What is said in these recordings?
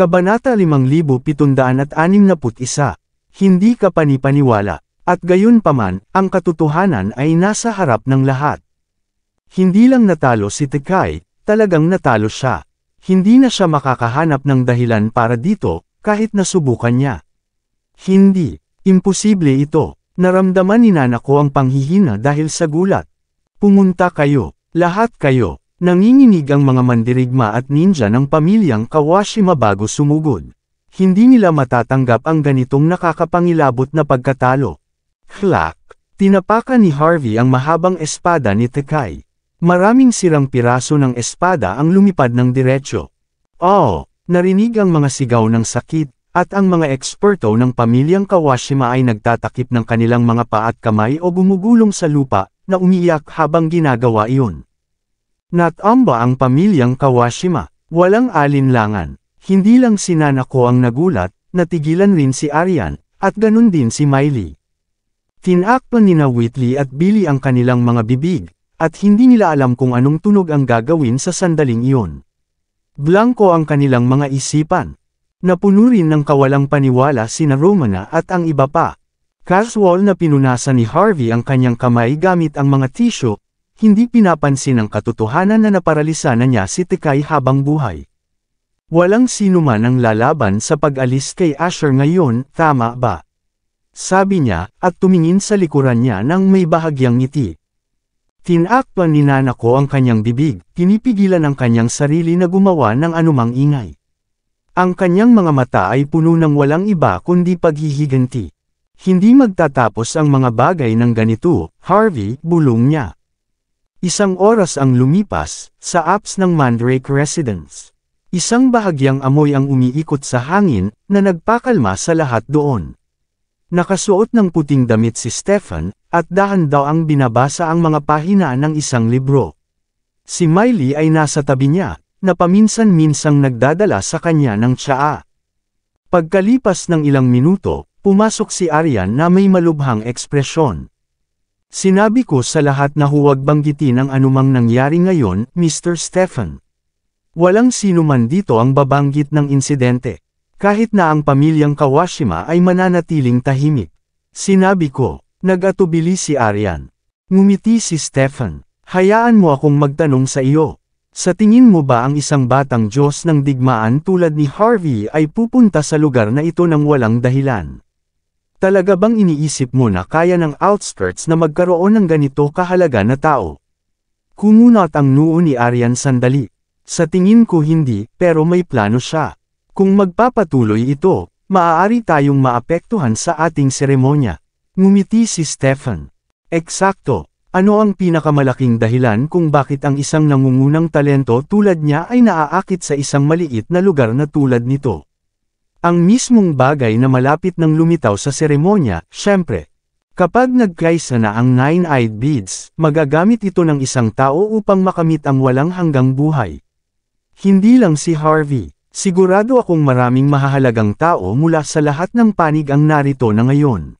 Kabanata 5761. Hindi ka panipaniwala, at gayon paman, ang katotohanan ay nasa harap ng lahat. Hindi lang natalo si Tekay, talagang natalo siya. Hindi na siya makakahanap ng dahilan para dito, kahit nasubukan niya. Hindi, imposible ito. Naramdaman ni Nana ko ang panghihina dahil sa gulat. Pumunta kayo, lahat kayo. Nanginginig ang mga mandirigma at ninja ng pamilyang Kawashima bago sumugod. Hindi nila matatanggap ang ganitong nakakapangilabot na pagkatalo. Clack! Tinapakan ni Harvey ang mahabang espada ni Tekay. Maraming sirang piraso ng espada ang lumipad ng diretsyo. Oh! Narinig ang mga sigaw ng sakit, at ang mga eksperto ng pamilyang Kawashima ay nagtatakip ng kanilang mga paa at kamay o gumugulong sa lupa, na umiiyak habang ginagawa iyon. Natamba ang pamilyang Kawashima. Walang alinlangan. Hindi lang si Nana ko ang nagulat, natigilan rin si Aryan, at ganun din si Miley. Tinakpan nina Whitley at Billy ang kanilang mga bibig, at hindi nila alam kung anong tunog ang gagawin sa sandaling iyon. Blanko ang kanilang mga isipan. Napuno rin ng kawalang paniwala sina Romana at ang iba pa. Casual na pinunasan ni Harvey ang kanyang kamay gamit ang mga tissue, hindi pinapansin ang katotohanan na naparalisa na niya si Tekay habang buhay. Walang sino man ang lalaban sa pag-alis kay Asher ngayon, tama ba? Sabi niya, at tumingin sa likuran niya nang may bahagyang ngiti. Tinakpan ni Nana ko ang kanyang bibig, pinipigilan ang kanyang sarili na gumawa ng anumang ingay. Ang kanyang mga mata ay puno ng walang iba kundi paghihiganti. Hindi magtatapos ang mga bagay ng ganito, Harvey, bulong niya. Isang oras ang lumipas, sa apps ng Mandrake Residence. Isang bahagyang amoy ang umiikot sa hangin, na nagpakalma sa lahat doon. Nakasuot ng puting damit si Stefan, at dahan daw ang binabasa ang mga pahina ng isang libro. Si Miley ay nasa tabi niya, na paminsan-minsang nagdadala sa kanya ng tsaa. Pagkalipas ng ilang minuto, pumasok si Aryan na may malubhang ekspresyon. Sinabi ko sa lahat na huwag banggitin ang anumang nangyari ngayon, Mr. Stefan. Walang sino man dito ang babanggit ng insidente. Kahit na ang pamilyang Kawashima ay mananatiling tahimik. Sinabi ko, nag-atubili si Aryan. Ngumiti si Stefan. Hayaan mo akong magtanong sa iyo. Sa tingin mo ba ang isang batang Diyos ng digmaan tulad ni Harvey ay pupunta sa lugar na ito ng walang dahilan? Talaga bang iniisip mo na kaya ng outskirts na magkaroon ng ganito kahalaga na tao? Kumunat ang noo ni Aryan sandali. Sa tingin ko hindi, pero may plano siya. Kung magpapatuloy ito, maaari tayong maapektuhan sa ating seremonya. Ngumiti si Stefan. Eksakto. Ano ang pinakamalaking dahilan kung bakit ang isang nangungunang talento tulad niya ay naaakit sa isang maliit na lugar na tulad nito? Ang mismong bagay na malapit ng lumitaw sa seremonya, syempre. Kapag nagkaisa na ang nine-eyed beads, magagamit ito ng isang tao upang makamit ang walang hanggang buhay. Hindi lang si Harvey. Sigurado akong maraming mahahalagang tao mula sa lahat ng panig ang narito na ngayon.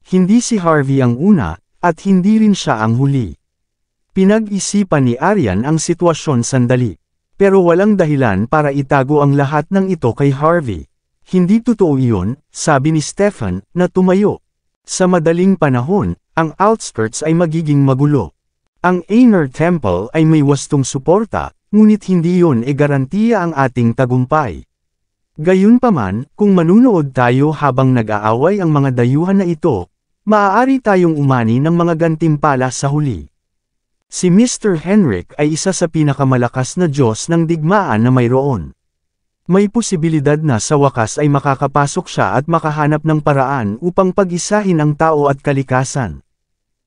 Hindi si Harvey ang una, at hindi rin siya ang huli. Pinag-isipan ni Aryan ang sitwasyon sandali. Pero walang dahilan para itago ang lahat ng ito kay Harvey. Hindi totoo iyon, sabi ni Stefan, na tumayo. Sa madaling panahon, ang outskirts ay magiging magulo. Ang Inner Temple ay may wastong suporta, ngunit hindi iyon garantiya ang ating tagumpay. Gayunpaman, kung manunood tayo habang nag-aaway ang mga dayuhan na ito, maaari tayong umani ng mga gantimpala sa huli. Si Mr. Henrik ay isa sa pinakamalakas na Diyos ng digmaan na mayroon. May posibilidad na sa wakas ay makakapasok siya at makahanap ng paraan upang pag-isahin ang tao at kalikasan.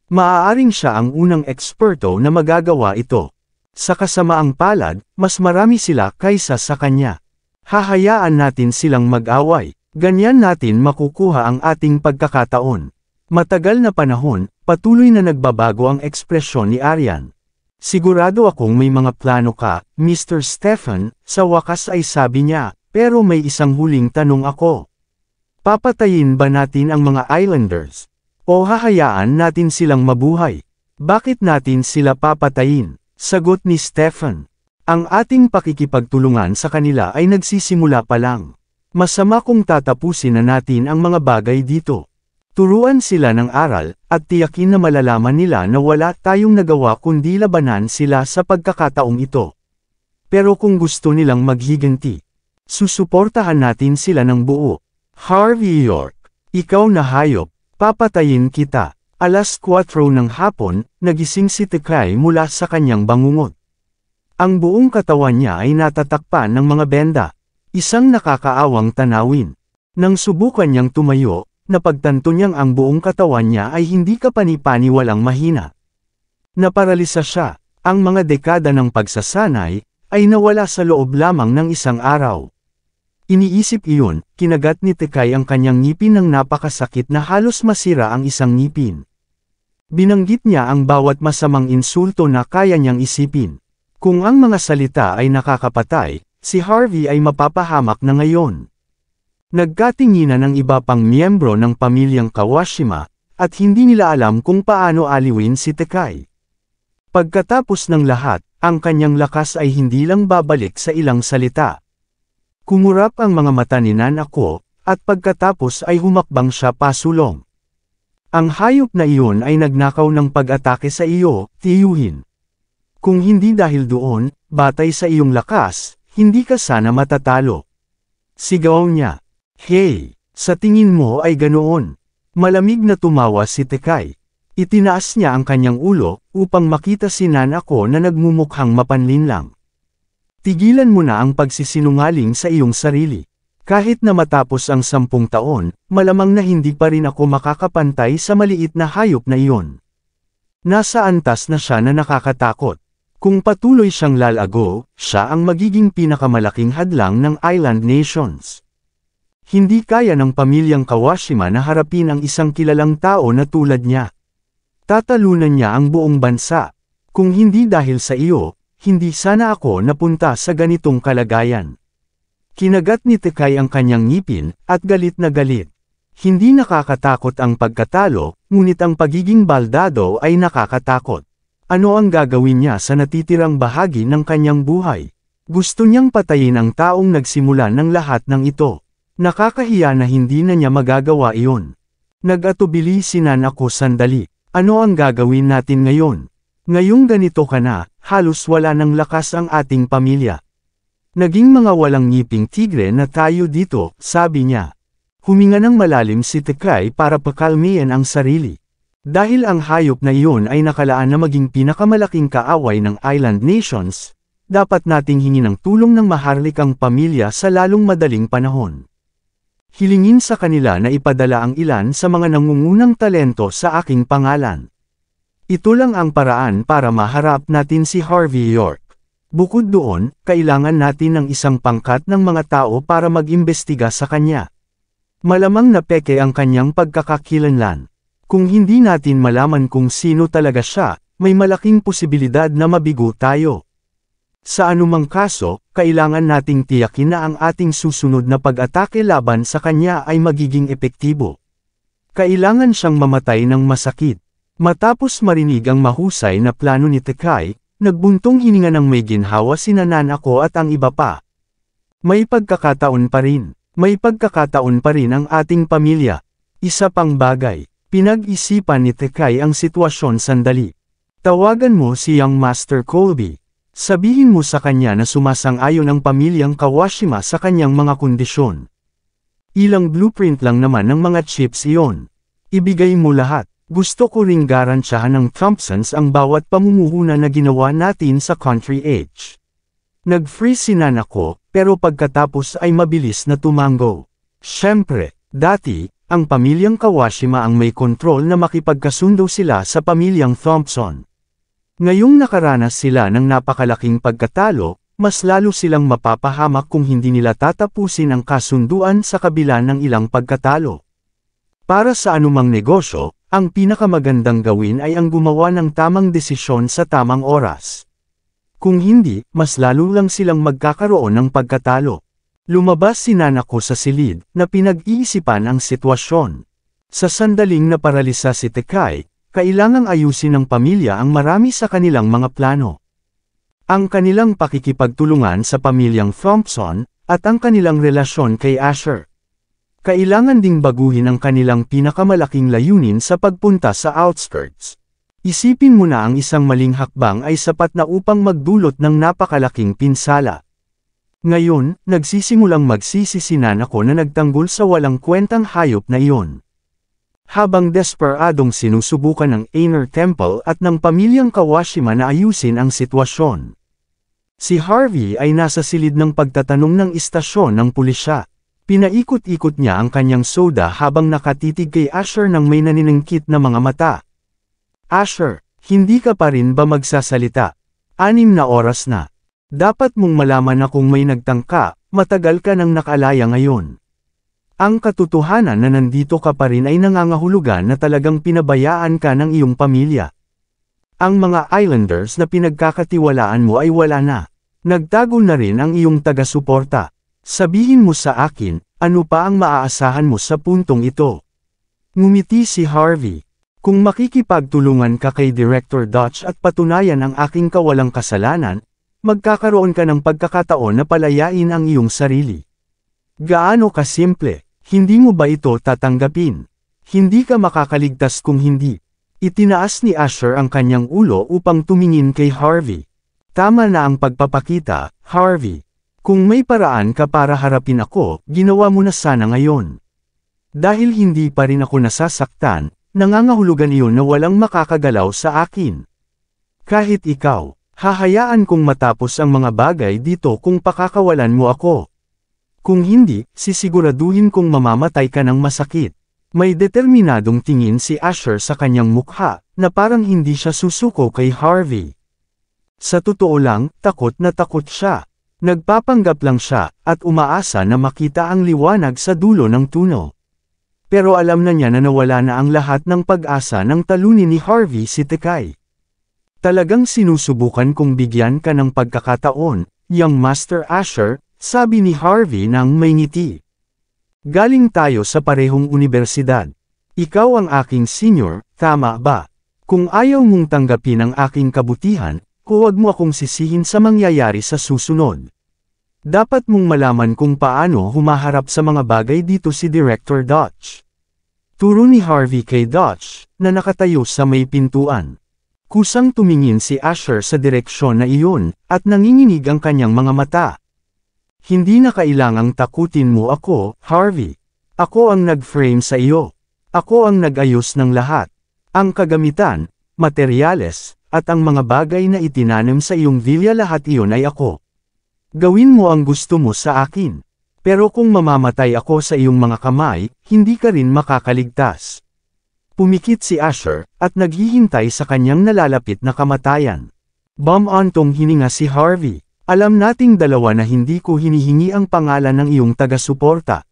Maaaring siya ang unang eksperto na magagawa ito. Sa kasamaang palad, mas marami sila kaysa sa kanya. Hahayaan natin silang mag-away, ganyan natin makukuha ang ating pagkakataon. Matagal na panahon, patuloy na nagbabago ang ekspresyon ni Aryan. Sigurado akong may mga plano ka, Mr. Stefan, sa wakas ay sabi niya, pero may isang huling tanong ako. Papatayin ba natin ang mga Islanders? O hahayaan natin silang mabuhay? Bakit natin sila papatayin? Sagot ni Stefan. Ang ating pakikipagtulungan sa kanila ay nagsisimula pa lang. Masama kung tatapusin na natin ang mga bagay dito. Turuan sila ng aral, at tiyakin na malalaman nila na wala tayong nagawa kundi labanan sila sa pagkakataong ito. Pero kung gusto nilang maghiganti, susuportahan natin sila ng buo. Harvey York, ikaw na hayop, papatayin kita. Alas 4 ng hapon, nagising si Tekay mula sa kanyang bangungot. Ang buong katawan niya ay natatakpan ng mga benda. Isang nakakaawang tanawin. Nang subukan niyang tumayo, napagtanto niyang ang buong katawan niya ay hindi kapani-paniwalang mahina. Naparalisa siya, ang mga dekada ng pagsasanay, ay nawala sa loob lamang ng isang araw. Iniisip iyon, kinagat ni Tekay ang kanyang ngipin ng napakasakit na halos masira ang isang ngipin. Binanggit niya ang bawat masamang insulto na kaya niyang isipin. Kung ang mga salita ay nakakapatay, si Harvey ay mapapahamak na ngayon. Nagkatinginan ng iba pang miyembro ng pamilyang Kawashima, at hindi nila alam kung paano aliwin si Tekay. Pagkatapos ng lahat, ang kanyang lakas ay hindi lang babalik sa ilang salita. Kumurap ang mga mata ni Nanako, at pagkatapos ay humakbang siya pasulong. Ang hayop na iyon ay nagnakaw ng pag-atake sa iyo, tiyuhin. Kung hindi dahil doon, batay sa iyong lakas, hindi ka sana matatalo. Sigaw niya. Hey, sa tingin mo ay ganoon. Malamig na tumawa si Tekay. Itinaas niya ang kanyang ulo, upang makita si Nanako na nagmumukhang mapanlinlang. Tigilan mo na ang pagsisinungaling sa iyong sarili. Kahit na matapos ang 10 taon, malamang na hindi pa rin ako makakapantay sa maliit na hayop na iyon. Nasa antas na siya na nakakatakot. Kung patuloy siyang lalago, siya ang magiging pinakamalaking hadlang ng Island Nations. Hindi kaya ng pamilyang Kawashima na harapin ang isang kilalang tao na tulad niya. Tatalunan niya ang buong bansa. Kung hindi dahil sa iyo, hindi sana ako napunta sa ganitong kalagayan. Kinagat ni Tekay ang kanyang ngipin, at galit na galit. Hindi nakakatakot ang pagkatalo, ngunit ang pagiging baldado ay nakakatakot. Ano ang gagawin niya sa natitirang bahagi ng kanyang buhay? Gusto niyang patayin ang taong nagsimula ng lahat ng ito. Nakakahiya na hindi na niya magagawa iyon. Nag-atubili si Nanako sandali. Ano ang gagawin natin ngayon? Ngayong ganito ka na, halos wala ng lakas ang ating pamilya. Naging mga walang ngiping tigre na tayo dito, sabi niya. Huminga ng malalim si Tekay para pakalmihan ang sarili. Dahil ang hayop na iyon ay nakalaan na maging pinakamalaking kaaway ng Island Nations, dapat nating hingin ng tulong ng maharlikang pamilya sa lalong madaling panahon. Hilingin sa kanila na ipadala ang ilan sa mga nangungunang talento sa aking pangalan. Ito lang ang paraan para maharap natin si Harvey York. Bukod doon, kailangan natin ng isang pangkat ng mga tao para mag-imbestiga sa kanya. Malamang na peke ang kanyang pagkakakilanlan. Kung hindi natin malaman kung sino talaga siya, may malaking posibilidad na mabigo tayo. Sa anumang kaso, kailangan nating tiyakin na ang ating susunod na pag-atake laban sa kanya ay magiging epektibo. Kailangan siyang mamatay ng masakit. Matapos marinig ang mahusay na plano ni Tekay, nagbuntong hininga ng may ginhawa si Nanako at ang iba pa. May pagkakataon pa rin. May pagkakataon pa rin ang ating pamilya. Isa pang bagay, pinag-isipan ni Tekay ang sitwasyon sandali. Tawagan mo si Young Master Colby. Sabihin mo sa kanya na sumasang-ayon ang pamilyang Kawashima sa kanyang mga kondisyon. Ilang blueprint lang naman ng mga chips iyon. Ibigay mo lahat. Gusto ko ring garantyahan ng Thompsons ang bawat pamumuhunan na ginawa natin sa Country H. Nag-freeze si Nanako, pero pagkatapos ay mabilis na tumango. Siyempre, dati, ang pamilyang Kawashima ang may kontrol na makipagkasundo sila sa pamilyang Thompson. Ngayong nakaranas sila ng napakalaking pagkatalo, mas lalo silang mapapahamak kung hindi nila tatapusin ang kasunduan sa kabila ng ilang pagkatalo. Para sa anumang negosyo, ang pinakamagandang gawin ay ang gumawa ng tamang desisyon sa tamang oras. Kung hindi, mas lalo lang silang magkakaroon ng pagkatalo. Lumabas si Nanako sa silid, na pinag-iisipan ang sitwasyon. Sa sandaling naparalisa si Tekay, kailangang ayusin ng pamilya ang marami sa kanilang mga plano. ang kanilang pakikipagtulungan sa pamilyang Thompson, at ang kanilang relasyon kay Asher. Kailangan ding baguhin ang kanilang pinakamalaking layunin sa pagpunta sa outskirts. Isipin mo na ang isang maling hakbang ay sapat na upang magdulot ng napakalaking pinsala. Ngayon, nagsisimulang magsisisinan ako na nagtanggol sa walang kwentang hayop na iyon. Habang desperadong sinusubukan ng Inner Temple at ng pamilyang Kawashima na ayusin ang sitwasyon. Si Harvey ay nasa silid ng pagtatanong ng istasyon ng pulisya. Pinaikot-ikot niya ang kanyang soda habang nakatitig kay Asher ng may naniningkit na mga mata. Asher, hindi ka pa rin ba magsasalita? 6 na oras na. Dapat mong malaman na kung may nagtangka, matagal ka nang nakalaya ngayon. Ang katotohanan na nandito ka pa rin ay nangangahulugan na talagang pinabayaan ka ng iyong pamilya. Ang mga Islanders na pinagkakatiwalaan mo ay wala na. Nagtago na rin ang iyong taga-suporta. Sabihin mo sa akin, ano pa ang maaasahan mo sa puntong ito? Ngumiti si Harvey. Kung makikipagtulungan ka kay Director Dutch at patunayan ang aking kawalang kasalanan, magkakaroon ka ng pagkakataon na palayain ang iyong sarili. Gaano kasimple? Hindi mo ba ito tatanggapin? Hindi ka makakaligtas kung hindi. Itinaas ni Asher ang kanyang ulo upang tumingin kay Harvey. Tama na ang pagpapakita, Harvey. Kung may paraan ka para harapin ako, ginawa mo na sana ngayon. Dahil hindi pa rin ako nasasaktan, nangangahulugan iyon na walang makakagalaw sa akin. Kahit ikaw, hahayaan kong matapos ang mga bagay dito kung pakakawalan mo ako. Kung hindi, sisiguraduhin kong mamamatay ka ng masakit. May determinadong tingin si Asher sa kanyang mukha, na parang hindi siya susuko kay Harvey. Sa totoo lang, takot na takot siya. Nagpapanggap lang siya, at umaasa na makita ang liwanag sa dulo ng tunnel. Pero alam na niya na nawala na ang lahat ng pag-asa ng talunin ni Harvey si Tekay. Talagang sinusubukan kong bigyan ka ng pagkakataon, young Master Asher, sabi ni Harvey nang may ngiti. Galing tayo sa parehong unibersidad. Ikaw ang aking senior, tama ba? Kung ayaw mong tanggapin ang aking kabutihan, huwag mo akong sisihin sa mangyayari sa susunod. Dapat mong malaman kung paano humaharap sa mga bagay dito si Director Dutch. Turo ni Harvey kay Dutch, na nakatayo sa may pintuan. Kusang tumingin si Asher sa direksyon na iyon, at nanginginig ang kanyang mga mata. Hindi na kailangang takutin mo ako, Harvey. Ako ang nag-frame sa iyo. Ako ang nag-ayos ng lahat. Ang kagamitan, materyales, at ang mga bagay na itinanim sa iyong villa lahat iyon ay ako. Gawin mo ang gusto mo sa akin. Pero kung mamamatay ako sa iyong mga kamay, hindi ka rin makakaligtas. Pumikit si Asher, at naghihintay sa kanyang nalalapit na kamatayan. Bum-ontong hininga si Harvey. Alam nating dalawa na hindi ko hinihingi ang pangalan ng iyong taga-suporta.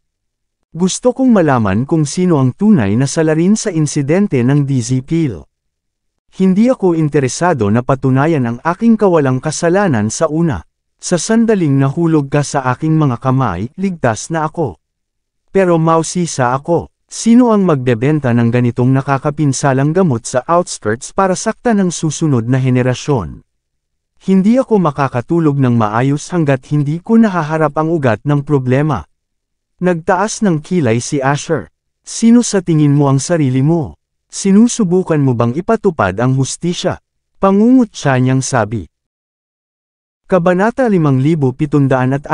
Gusto kong malaman kung sino ang tunay na salarin sa insidente ng DZ Peel. Hindi ako interesado na patunayan ang aking kawalang kasalanan sa una. Sa sandaling nahulog ka sa aking mga kamay, ligtas na ako. Pero mausisa ako. Sino ang magbebenta ng ganitong nakakapinsalang gamot sa outskirts para saktan ang susunod na henerasyon? Hindi ako makakatulog ng maayos hanggat hindi ko nahaharap ang ugat ng problema. Nagtaas ng kilay si Asher. Sino sa tingin mo ang sarili mo? Sinusubukan mo bang ipatupad ang hustisya? Pangungot siya niyang sabi. Kabanata 5765.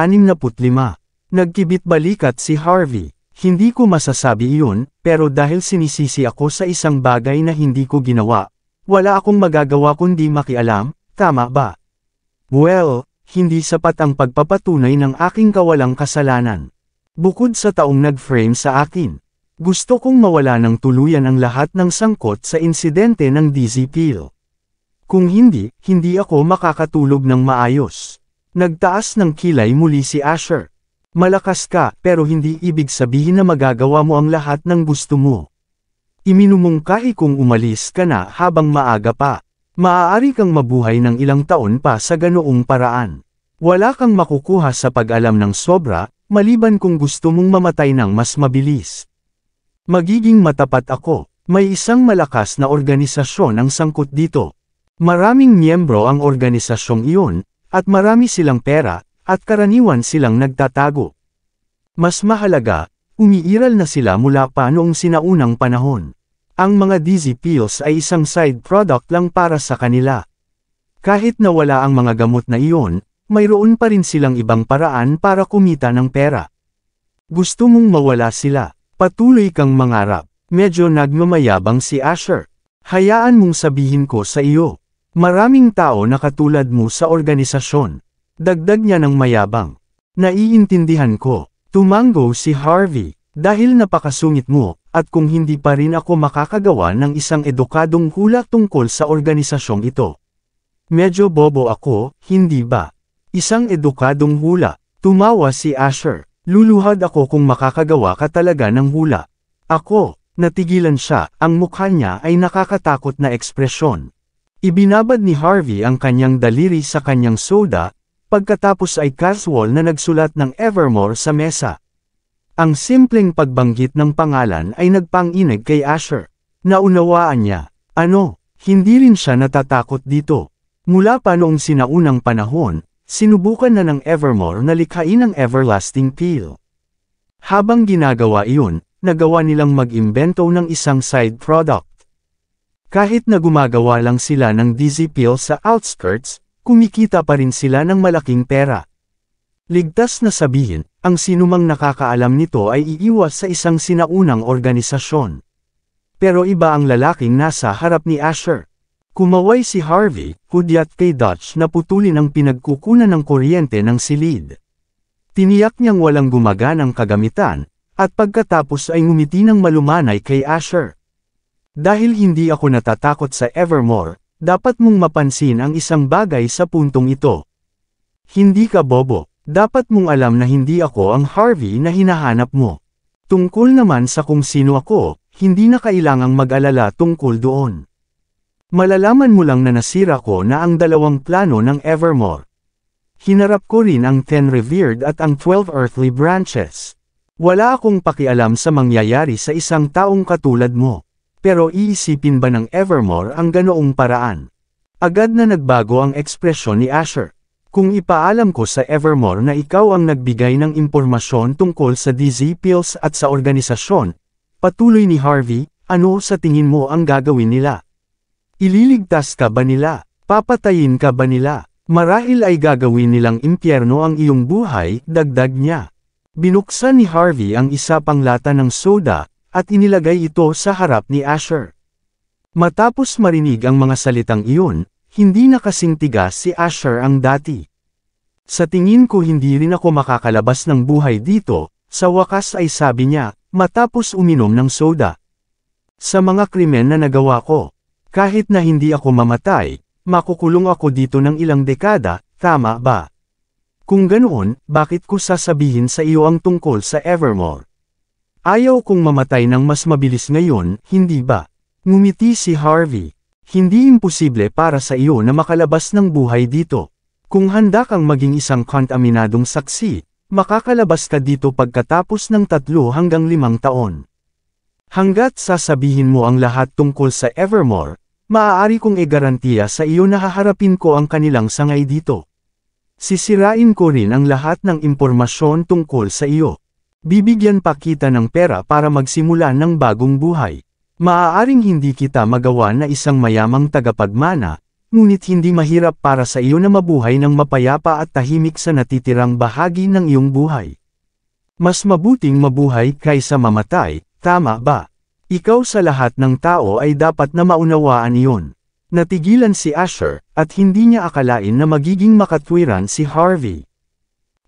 Nagkibit balikat si Harvey. Hindi ko masasabi iyon, pero dahil sinisisi ako sa isang bagay na hindi ko ginawa, wala akong magagawa kundi makialam, tama ba? Well, hindi sapat ang pagpapatunay ng aking kawalang kasalanan. Bukod sa taong nag-frame sa akin, gusto kong mawala ng tuluyan ang lahat ng sangkot sa insidente ng DZ Peel. Kung hindi, hindi ako makakatulog ng maayos. Nagtaas ng kilay muli si Asher. Malakas ka, pero hindi ibig sabihin na magagawa mo ang lahat ng gusto mo. Iminumungkahi kong umalis ka na habang maaga pa. Maaari kang mabuhay ng ilang taon pa sa ganoong paraan. Wala kang makukuha sa pag-alam ng sobra, maliban kung gusto mong mamatay ng mas mabilis. Magiging matapat ako. May isang malakas na organisasyon ang sangkot dito. Maraming miyembro ang organisasyong iyon, at marami silang pera, at karaniwan silang nagtatago. Mas mahalaga, umiiral na sila mula pa noong sinaunang panahon. Ang mga dizzy pills ay isang side product lang para sa kanila. Kahit na wala ang mga gamot na iyon, mayroon pa rin silang ibang paraan para kumita ng pera. Gusto mong mawala sila, patuloy kang mangarap. Medyo nagmamayabang si Asher. Hayaan mong sabihin ko sa iyo. Maraming tao na katulad mo sa organisasyon. Dagdag niya ng mayabang. Naiintindihan ko. Tumango si Harvey. Dahil napakasungit mo, at kung hindi pa rin ako makakagawa ng isang edukadong hula tungkol sa organisasyong ito. Medyo bobo ako, hindi ba? Isang edukadong hula. Tumawa si Asher. Luluhad ako kung makakagawa ka talaga ng hula. Ako, natigilan siya, ang mukha niya ay nakakatakot na ekspresyon. Ibinabad ni Harvey ang kanyang daliri sa kanyang soda, pagkatapos ay casual na nagsulat ng Evermore sa mesa. Ang simpleng pagbanggit ng pangalan ay nagpanginig kay Asher. Naunawaan niya. Ano, hindi rin siya natatakot dito. Mula pa noong sinaunang panahon, sinubukan na ng Evermore na likhain ang everlasting pill. Habang ginagawa iyon, nagawa nilang mag-imbento ng isang side product. Kahit na gumagawa lang sila ng dizzy pill sa outskirts, kumikita pa rin sila ng malaking pera. Ligtas na sabihin, ang sinumang nakakaalam nito ay iiwas sa isang sinaunang organisasyon. Pero iba ang lalaking nasa harap ni Asher. Kumaway si Harvey, hudyat kay Dutch na putulin ang pinagkukunan ng kuryente ng silid. Tiniyak niyang walang gumaganang kagamitan, at pagkatapos ay ngumiti ng malumanay kay Asher. Dahil hindi ako natatakot sa Evermore, dapat mong mapansin ang isang bagay sa puntong ito. Hindi ka bobo. Dapat mong alam na hindi ako ang Harvey na hinahanap mo. Tungkol naman sa kung sino ako, hindi na kailangang mag-alala tungkol doon. Malalaman mo lang na nasira ko na ang dalawang plano ng Evermore. Hinarap ko rin ang 10 revered at ang 12 earthly branches. Wala akong pakialam sa mangyayari sa isang taong katulad mo. Pero iisipin ba ng Evermore ang ganoong paraan? Agad na nagbago ang ekspresyon ni Asher. Kung ipaalam ko sa Evermore na ikaw ang nagbigay ng impormasyon tungkol sa dizzy pills at sa organisasyon, patuloy ni Harvey, ano sa tingin mo ang gagawin nila? Ililigtas ka ba nila? Papatayin ka ba nila? Marahil ay gagawin nilang impyerno ang iyong buhay, dagdag niya. Binuksan ni Harvey ang isa pang lata ng soda, at inilagay ito sa harap ni Asher. Matapos marinig ang mga salitang iyon, hindi na kasing tigas si Asher ang dati. Sa tingin ko hindi rin ako makakalabas ng buhay dito, sa wakas ay sabi niya, matapos uminom ng soda. Sa mga krimen na nagawa ko, kahit na hindi ako mamatay, makukulong ako dito ng ilang dekada, tama ba? Kung ganoon, bakit ko sasabihin sa iyo ang tungkol sa Evermore? Ayaw kong mamatay ng mas mabilis ngayon, hindi ba? Ngumiti si Harvey. Hindi imposible para sa iyo na makalabas ng buhay dito. Kung handa kang maging isang kontaminadong saksi, makakalabas ka dito pagkatapos ng 3 hanggang 5 taon. Hanggat sasabihin mo ang lahat tungkol sa Evermore, maaari kong igarantiya sa iyo na haharapin ko ang kanilang sangay dito. Sisirain ko rin ang lahat ng impormasyon tungkol sa iyo. Bibigyan pa kita ng pera para magsimula ng bagong buhay. Maaaring hindi kita magawa na isang mayamang tagapagmana, ngunit hindi mahirap para sa iyo na mabuhay ng mapayapa at tahimik sa natitirang bahagi ng iyong buhay. Mas mabuting mabuhay kaysa mamatay, tama ba? Ikaw sa lahat ng tao ay dapat na maunawaan iyon. Natigilan si Asher, at hindi niya akalain na magiging makatwiran si Harvey.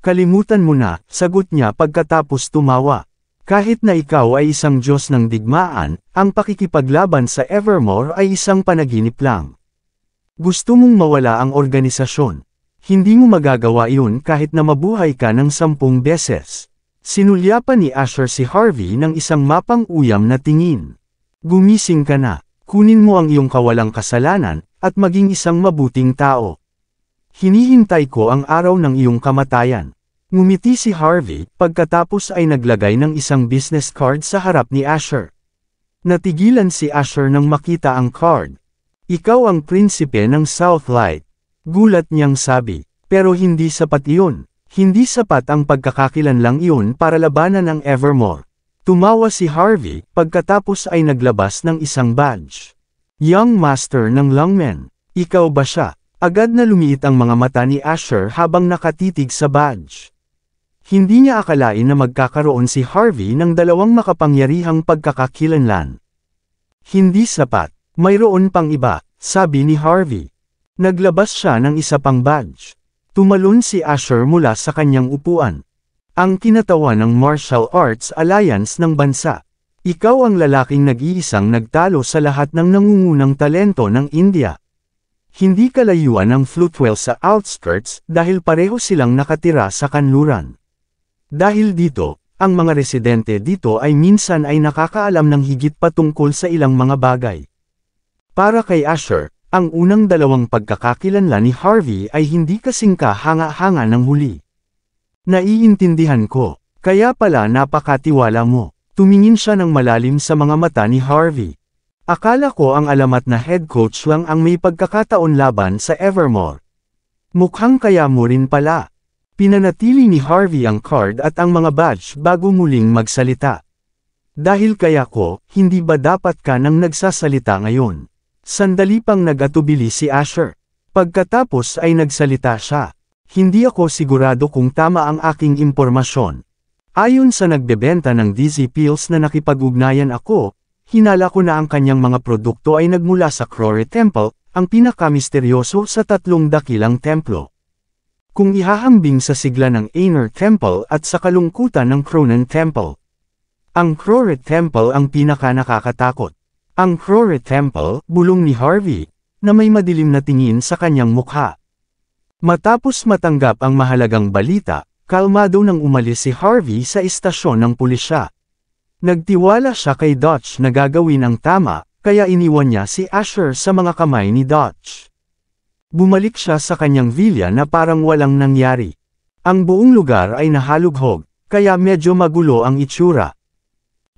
Kalimutan mo na, sagot niya pagkatapos tumawa. Kahit na ikaw ay isang Diyos ng digmaan, ang pakikipaglaban sa Evermore ay isang panaginip lang. Gusto mong mawala ang organisasyon. Hindi mo magagawa iyon kahit na mabuhay ka ng 10 beses. Sinulyapan ni Asher si Harvey ng isang mapang-uyam na tingin. Gumising ka na, kunin mo ang iyong kawalang kasalanan, at maging isang mabuting tao. Hinihintay ko ang araw ng iyong kamatayan. Ngumiti si Harvey, pagkatapos ay naglagay ng isang business card sa harap ni Asher. Natigilan si Asher nang makita ang card. Ikaw ang prinsipe ng Southlight. Gulat niyang sabi. Pero hindi sapat iyon. Hindi sapat ang pagkakakilanlang iyon para labanan ang Evermore. Tumawa si Harvey, pagkatapos ay naglabas ng isang badge. Young Master ng Lungmen. Ikaw ba siya? Agad na lumiit ang mga mata ni Asher habang nakatitig sa badge. Hindi niya akalain na magkakaroon si Harvey ng dalawang makapangyarihang pagkakakilanlan. Hindi sapat. Mayroon pang iba, sabi ni Harvey. Naglabas siya ng isa pang badge. Tumalon si Asher mula sa kanyang upuan. Ang kinatawan ng Martial Arts Alliance ng bansa. Ikaw ang lalaking nag-iisang nagtalo sa lahat ng nangungunang talento ng India. Hindi kalayuan ang Floatwell sa outskirts dahil pareho silang nakatira sa kanluran. Dahil dito, ang mga residente dito ay minsan ay nakakaalam ng higit patungkol sa ilang mga bagay. Para kay Asher, ang unang dalawang pagkakakilanlan ni Harvey ay hindi kasing kahanga-hanga ng huli. Naiintindihan ko, kaya pala napakatiwala mo. Tumingin siya ng malalim sa mga mata ni Harvey. Akala ko ang alamat na head coach lang ang may pagkakataon laban sa Evermore. Mukhang kaya mo rin pala. Pinanatili ni Harvey ang card at ang mga badge bago muling magsalita. Dahil kaya ko, hindi ba dapat ka nang nagsasalita ngayon? Sandali pang nag-atubili si Asher. Pagkatapos ay nagsalita siya. Hindi ako sigurado kung tama ang aking impormasyon. Ayon sa nagbebenta ng Dizzy Pills na nakipag-ugnayan ako, hinala ko na ang kanyang mga produkto ay nagmula sa Crore Temple, ang pinakamisteryoso sa 3 dakilang templo. Kung ihahambing sa sigla ng Aner Temple at sa kalungkutan ng Cronan Temple. Ang Crore Temple ang pinaka-nakakatakot. Ang Crore Temple, bulong ni Harvey, na may madilim na tingin sa kanyang mukha. Matapos matanggap ang mahalagang balita, kalmado nang umalis si Harvey sa istasyon ng pulisya. Nagtiwala siya kay Dutch na gagawin ang tama, kaya iniwan niya si Asher sa mga kamay ni Dutch. Bumalik siya sa kanyang villa na parang walang nangyari. Ang buong lugar ay nahalughog, kaya medyo magulo ang itsura.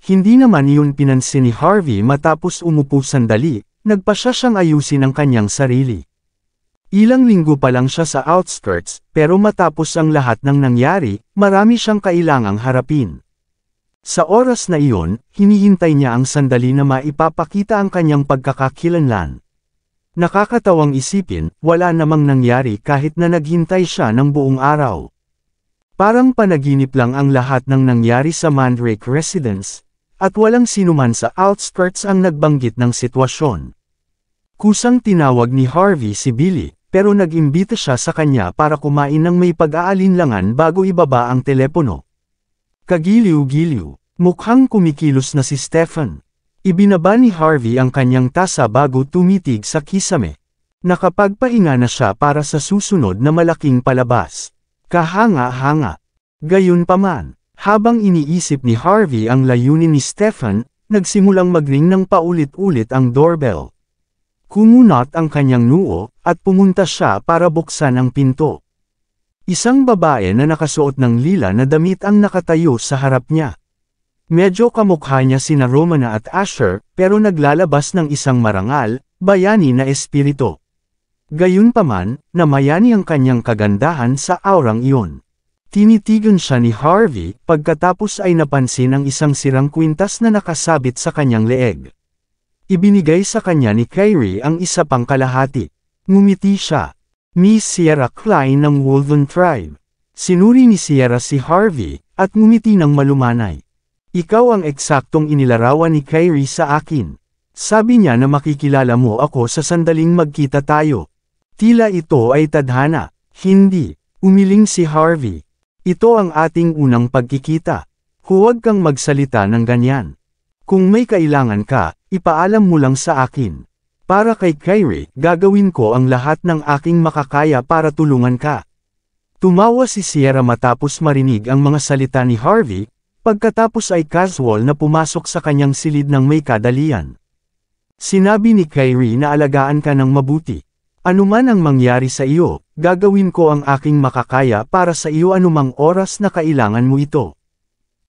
Hindi naman iyon pinansin ni Harvey matapos umupo sandali, nagpasya siyang ayusin ang kanyang sarili. Ilang linggo pa lang siya sa outskirts, pero matapos ang lahat ng nangyari, marami siyang kailangang harapin. Sa oras na iyon, hinihintay niya ang sandali na maipapakita ang kanyang pagkakakilanlan. Nakakatawang isipin, wala namang nangyari kahit na naghintay siya ng buong araw. Parang panaginip lang ang lahat ng nangyari sa Mandrake Residence, at walang sinuman sa outskirts ang nagbanggit ng sitwasyon. Kusang tinawag ni Harvey si Billy, pero nag-imbita siya sa kanya para kumain ng may pag-aalinlangan bago ibaba ang telepono. Kagiliw-giliw, mukhang kumikilos na si Stephen. Ibinaba ni Harvey ang kanyang tasa bago tumitig sa kisame. Nakapagpahinga na siya para sa susunod na malaking palabas. Kahanga-hanga. Gayunpaman, habang iniisip ni Harvey ang layunin ni Stephen, nagsimulang magring ng paulit-ulit ang doorbell. Kumunat ang kanyang noo, at pumunta siya para buksan ang pinto. Isang babae na nakasuot ng lila na damit ang nakatayo sa harap niya. Medyo kamukha niya sina Romana at Asher, pero naglalabas ng isang marangal, bayani na espiritu. Gayunpaman, namayani ang kanyang kagandahan sa aurang iyon. Tinitigan siya ni Harvey, pagkatapos ay napansin ang isang sirang kwintas na nakasabit sa kanyang leeg. Ibinigay sa kanya ni Kyrie ang isa pang kalahati. Ngumiti siya. Miss Sierra Klein ng Wolven Tribe. Sinuri ni Sierra si Harvey, at ngumiti ng malumanay. Ikaw ang eksaktong inilarawan ni Kyrie sa akin. Sabi niya na makikilala mo ako sa sandaling magkita tayo. Tila ito ay tadhana. Hindi. Umiling si Harvey. Ito ang ating unang pagkikita. Huwag kang magsalita ng ganyan. Kung may kailangan ka, ipaalam mo lang sa akin. Para kay Kyrie, gagawin ko ang lahat ng aking makakaya para tulungan ka. Tumawa si Sierra matapos marinig ang mga salita ni Harvey, pagkatapos ay casual na pumasok sa kanyang silid ng may kadalian. Sinabi ni Kyrie na alagaan ka ng mabuti. Anuman ang mangyari sa iyo, gagawin ko ang aking makakaya para sa iyo anumang oras na kailangan mo ito.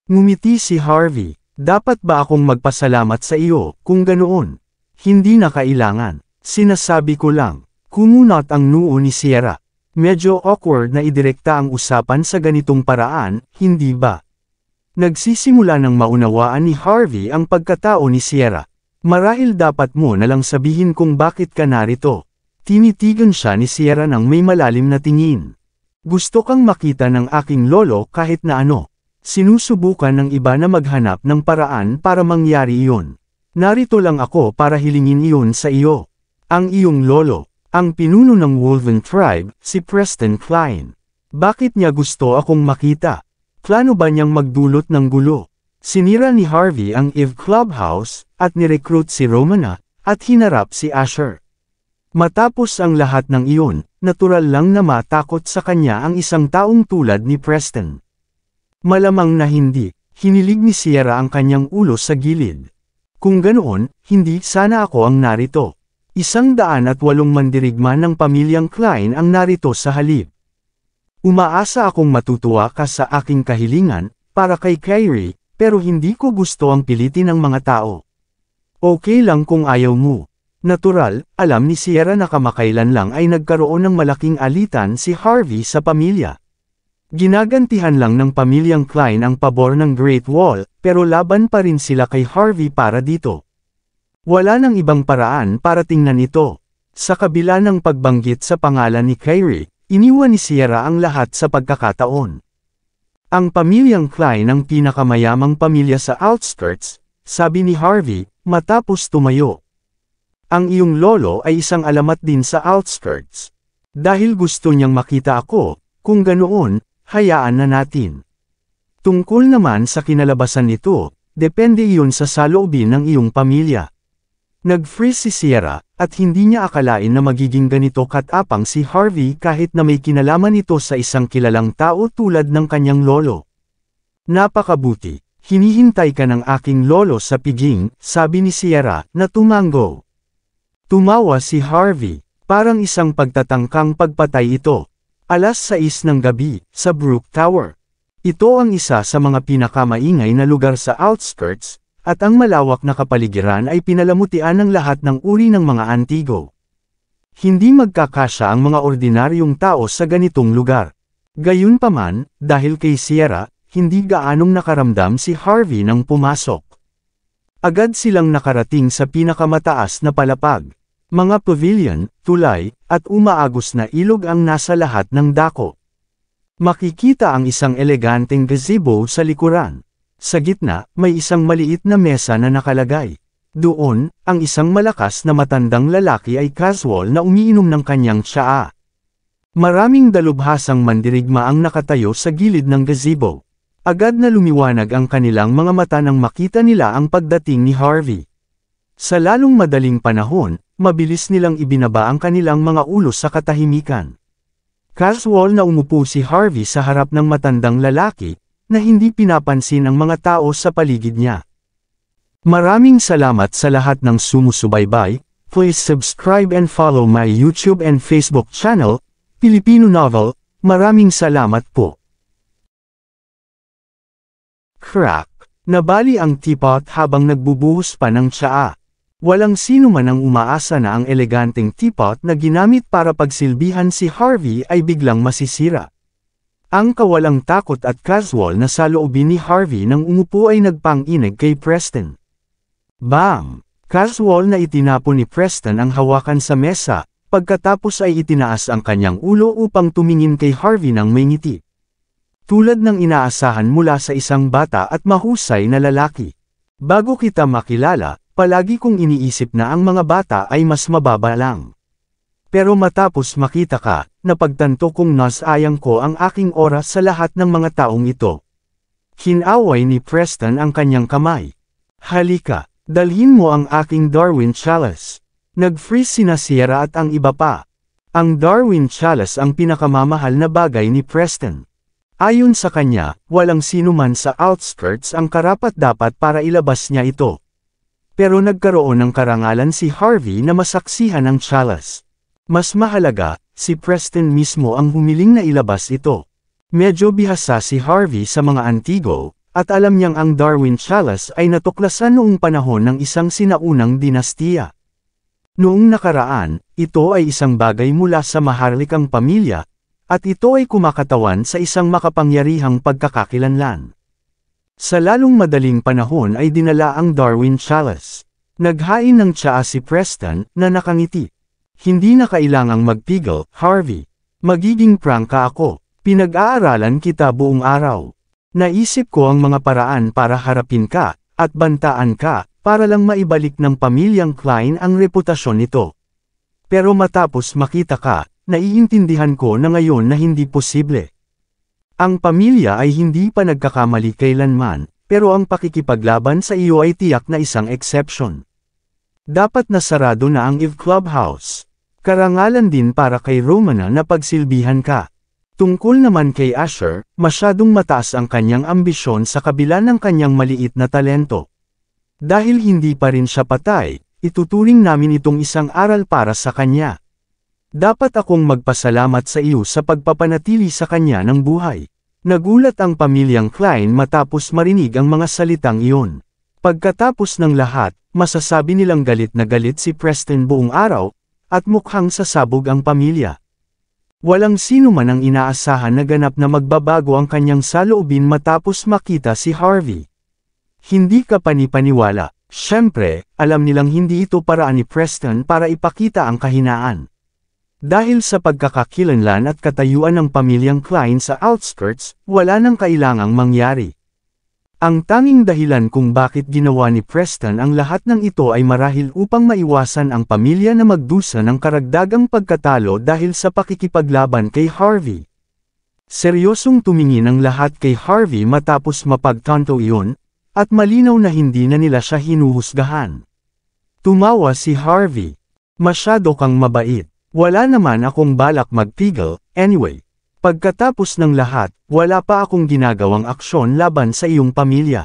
Ngumiti si Harvey. Dapat ba akong magpasalamat sa iyo, kung ganoon? Hindi na kailangan. Sinasabi ko lang. Kumunat ang noo ni Sierra. Medyo awkward na idirekta ang usapan sa ganitong paraan, hindi ba? Nagsisimula ng maunawaan ni Harvey ang pagkatao ni Sierra. Marahil dapat mo na lang sabihin kung bakit ka narito. Tinitigan siya ni Sierra ng may malalim na tingin. Gusto kang makita ng aking lolo kahit na ano. Sinusubukan ng iba na maghanap ng paraan para mangyari iyon. Narito lang ako para hilingin iyon sa iyo. Ang iyong lolo. Ang pinuno ng Wolven Tribe, si Preston Klein. Bakit niya gusto akong makita? Plano ba niyang magdulot ng gulo? Sinira ni Harvey ang Eve Clubhouse, at nirecruit si Romana, at hinarap si Asher. Matapos ang lahat ng iyon, natural lang na matakot sa kanya ang isang taong tulad ni Preston. Malamang na hindi, hinilig ni Sierra ang kanyang ulo sa gilid. Kung ganoon, hindi sana ako ang narito. 108 mandirigma ng pamilyang Klein ang narito sa halip. Umaasa akong matutuwa ka sa aking kahilingan, para kay Kyrie, pero hindi ko gusto ang pilitin ng mga tao. Okay lang kung ayaw mo. Natural, alam ni Sierra na kamakailan lang ay nagkaroon ng malaking alitan si Harvey sa pamilya. Ginagantihan lang ng pamilyang Klein ang pabor ng Great Wall, pero laban pa rin sila kay Harvey para dito. Wala nang ibang paraan para tingnan ito. Sa kabila ng pagbanggit sa pangalan ni Kyrie, iniwan ni Sierra ang lahat sa pagkakataon. Ang pamilyang Klein ang pinakamayamang pamilya sa outskirts, sabi ni Harvey, matapos tumayo. Ang iyong lolo ay isang alamat din sa outskirts. Dahil gusto niyang makita ako, kung ganoon, hayaan na natin. Tungkol naman sa kinalabasan nito, depende iyon sa saloobin ng iyong pamilya. Nag-freeze si Sierra, at hindi niya akalain na magiging ganito katapang si Harvey kahit na may kinalaman ito sa isang kilalang tao tulad ng kanyang lolo. Napakabuti, hinihintay ka ng aking lolo sa piging, sabi ni Sierra, na tumango. Tumawa si Harvey, parang isang pagtatangkang pagpatay ito. 6:00 ng gabi, sa Brook Tower. Ito ang isa sa mga pinakamaingay na lugar sa outskirts, at ang malawak na kapaligiran ay pinalamutian ng lahat ng uri ng mga antigo. Hindi magkakasya ang mga ordinaryong tao sa ganitong lugar. Gayunpaman, dahil kay Sierra, hindi gaanong nakaramdam si Harvey nang pumasok. Agad silang nakarating sa pinakamataas na palapag. Mga pavilion, tulay, at umaagos na ilog ang nasa lahat ng dako. Makikita ang isang eleganteng gazebo sa likuran. Sa gitna, may isang maliit na mesa na nakalagay. Doon, ang isang malakas na matandang lalaki ay casual na umiinom ng kanyang tsaa. Maraming dalubhasang mandirigma ang nakatayo sa gilid ng gazebo. Agad na lumiwanag ang kanilang mga mata nang makita nila ang pagdating ni Harvey. Sa lalong madaling panahon, mabilis nilang ibinaba ang kanilang mga ulo sa katahimikan. Casual na umupo si Harvey sa harap ng matandang lalaki, na hindi pinapansin ang mga tao sa paligid niya. Maraming salamat sa lahat ng sumusubaybay. Please subscribe and follow my YouTube and Facebook channel, Filipino Novel. Maraming salamat po. Crack. Nabali ang teapot habang nagbubuhos pa ng tsaa. Walang sino man ang umaasa na ang eleganteng teapot na ginamit para pagsilbihan si Harvey ay biglang masisira. Ang kawalang takot at casual na saloobin ni Harvey nang umupo ay nagpang-inig kay Preston. Bam! Casual na itinapon ni Preston ang hawakan sa mesa, pagkatapos ay itinaas ang kanyang ulo upang tumingin kay Harvey ng may ngiti. Tulad ng inaasahan mula sa isang bata at mahusay na lalaki. Bago kita makilala, palagi kong iniisip na ang mga bata ay mas mababa lang. Pero matapos makita ka, napagtanto kong nasayang ko ang aking oras sa lahat ng mga taong ito. Hinaway ni Preston ang kanyang kamay. Halika, dalhin mo ang aking Darwin Chalice. Nag-freeze sina Sierra at ang iba pa. Ang Darwin Chalice ang pinakamamahal na bagay ni Preston. Ayon sa kanya, walang sinuman sa outskirts ang karapat-dapat para ilabas niya ito. Pero nagkaroon ng karangalan si Harvey na masaksihan ang Chalice. Mas mahalaga, si Preston mismo ang humiling na ilabas ito. Medyo bihasa si Harvey sa mga antigo, at alam niyang ang Darwin Chalice ay natuklasan noong panahon ng isang sinaunang dinastiya. Noong nakaraan, ito ay isang bagay mula sa maharlikang pamilya, at ito ay kumakatawan sa isang makapangyarihang pagkakakilanlan. Sa lalong madaling panahon ay dinala ang Darwin Chalice. Naghain ng tsaa si Preston, na nakangiti. Hindi na kailangang magpigil, Harvey. Magiging prangka ako. Pinag-aaralan kita buong araw. Naisip ko ang mga paraan para harapin ka, at bantaan ka, para lang maibalik ng pamilyang Klein ang reputasyon nito. Pero matapos makita ka, naiintindihan ko na ngayon na hindi posible. Ang pamilya ay hindi pa nagkakamali kailanman, pero ang pakikipaglaban sa iyo ay tiyak na isang exception. Dapat na sarado na ang Eve Clubhouse. Karangalan din para kay Romana na pagsilbihan ka. Tungkol naman kay Asher, masyadong mataas ang kanyang ambisyon sa kabila ng kanyang maliit na talento. Dahil hindi pa rin siya patay, ituturing namin itong isang aral para sa kanya. Dapat akong magpasalamat sa iyo sa pagpapanatili sa kanya ng buhay. Nagulat ang pamilyang Klein matapos marinig ang mga salitang iyon. Pagkatapos ng lahat, masasabi nilang galit na galit si Preston buong araw, at mukhang sasabog ang pamilya. Walang sino man ang inaasahan na ganap na magbabago ang kanyang saloobin matapos makita si Harvey. Hindi ka panipaniwala. Siyempre, alam nilang hindi ito paraan ni Preston para ipakita ang kahinaan. Dahil sa pagkakakilanlan at katayuan ng pamilyang Klein sa outskirts, wala nang kailangang mangyari. Ang tanging dahilan kung bakit ginawa ni Preston ang lahat ng ito ay marahil upang maiwasan ang pamilya na magdusa ng karagdagang pagkatalo dahil sa pakikipaglaban kay Harvey. Seryosong tumingin ang lahat kay Harvey matapos mapagtanto iyon, at malinaw na hindi na nila siya hinuhusgahan. Tumawa si Harvey. Masyado kang mabait. Wala naman akong balak magpigil, anyway. Pagkatapos ng lahat, wala pa akong ginagawang aksyon laban sa iyong pamilya.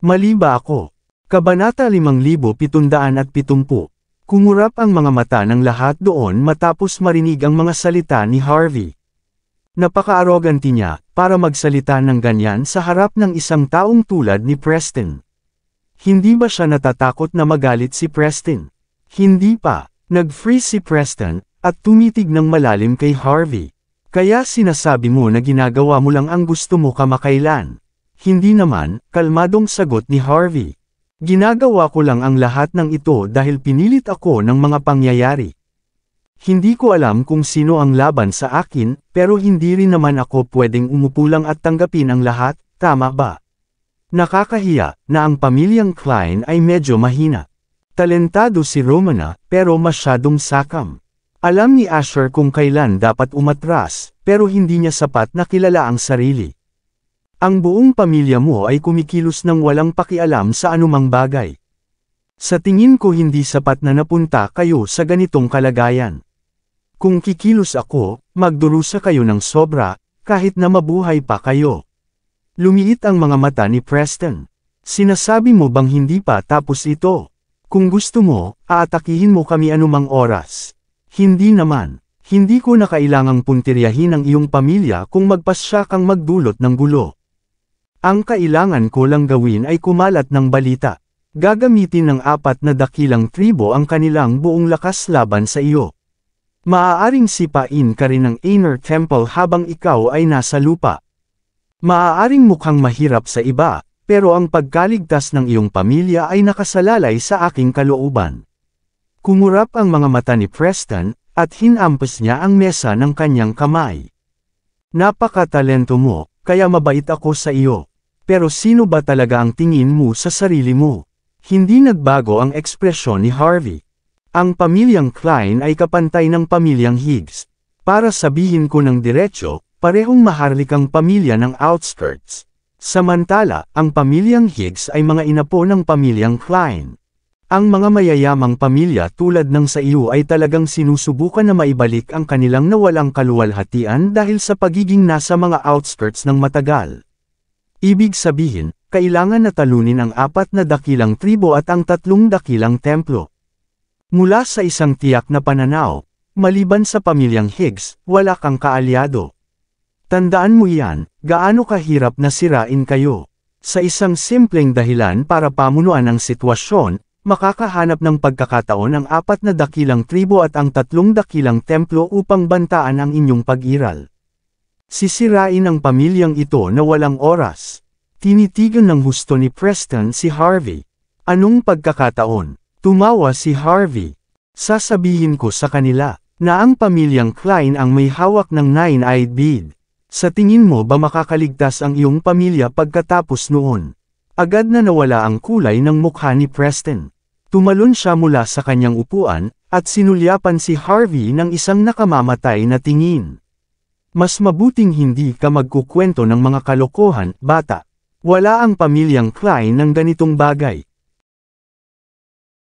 Mali ba ako? Kabanata 5770. Kumurap ang mga mata ng lahat doon matapos marinig ang mga salita ni Harvey. Napaka-arrogante niya, para magsalita ng ganyan sa harap ng isang taong tulad ni Preston. Hindi ba siya natatakot na magalit si Preston? Hindi pa. Nag-freeze si Preston, at tumitig ng malalim kay Harvey. Kaya sinasabi mo na ginagawa mo lang ang gusto mo kamakailan. Hindi naman, kalmadong sagot ni Harvey. Ginagawa ko lang ang lahat ng ito dahil pinilit ako ng mga pangyayari. Hindi ko alam kung sino ang laban sa akin, pero hindi rin naman ako pwedeng umupo lang at tanggapin ang lahat, tama ba? Nakakahiya, na ang pamilyang Klein ay medyo mahina. Talentado si Romana, pero masyadong sakam. Alam ni Asher kung kailan dapat umatras, pero hindi niya sapat na kilala ang sarili. Ang buong pamilya mo ay kumikilos ng walang pakialam sa anumang bagay. Sa tingin ko hindi sapat na napunta kayo sa ganitong kalagayan. Kung kikilos ako, magdurusa kayo ng sobra, kahit na mabuhay pa kayo. Lumiit ang mga mata ni Preston. Sinasabi mo bang hindi pa tapos ito? Kung gusto mo, aatakihin mo kami anumang oras. Hindi naman. Hindi ko na kailangang puntiryahin ang iyong pamilya kung magpasya kang magdulot ng gulo. Ang kailangan ko lang gawin ay kumalat ng balita. Gagamitin ng 4 na dakilang tribo ang kanilang buong lakas laban sa iyo. Maaaring sipain ka rin ng Inner Temple habang ikaw ay nasa lupa. Maaaring mukhang mahirap sa iba, pero ang pagkaligtas ng iyong pamilya ay nakasalalay sa aking kalooban. Kumurap ang mga mata ni Preston, at hinampas niya ang mesa ng kanyang kamay. Napakatalento mo, kaya mabait ako sa iyo. Pero sino ba talaga ang tingin mo sa sarili mo? Hindi nagbago ang ekspresyon ni Harvey. Ang pamilyang Klein ay kapantay ng pamilyang Higgs. Para sabihin ko ng diretsyo, parehong maharlikang pamilya ng outskirts. Samantala, ang pamilyang Higgs ay mga inapo ng pamilyang Klein. Ang mga mayayamang pamilya tulad ng sa iyo ay talagang sinusubukan na maibalik ang kanilang nawalang kaluwalhatian dahil sa pagiging nasa mga outskirts ng matagal. Ibig sabihin, kailangan na talunin ang 4 na dakilang tribo at ang 3 dakilang templo. Mula sa isang tiyak na pananaw, maliban sa pamilyang Higgs, wala kang kaalyado. Tandaan mo yan, gaano kahirap na sirain kayo. Sa isang simpleng dahilan para pamunuan ang sitwasyon, makakahanap ng pagkakataon ang 4 na dakilang tribo at ang 3 dakilang templo upang bantaan ang inyong pag-iral. Sisirain ang pamilyang ito na walang oras. Tinitigan ng husto ni Preston si Harvey. Anong pagkakataon? Tumawa si Harvey. Sasabihin ko sa kanila na ang pamilyang Klein ang may hawak ng nine-eyed bead. Sa tingin mo ba makakaligtas ang iyong pamilya pagkatapos noon? Agad na nawala ang kulay ng mukha ni Preston. Tumalon siya mula sa kanyang upuan, at sinulyapan si Harvey ng isang nakamamatay na tingin. Mas mabuting hindi ka magkukwento ng mga kalokohan, bata. Wala ang pamilyang Klein ng ganitong bagay.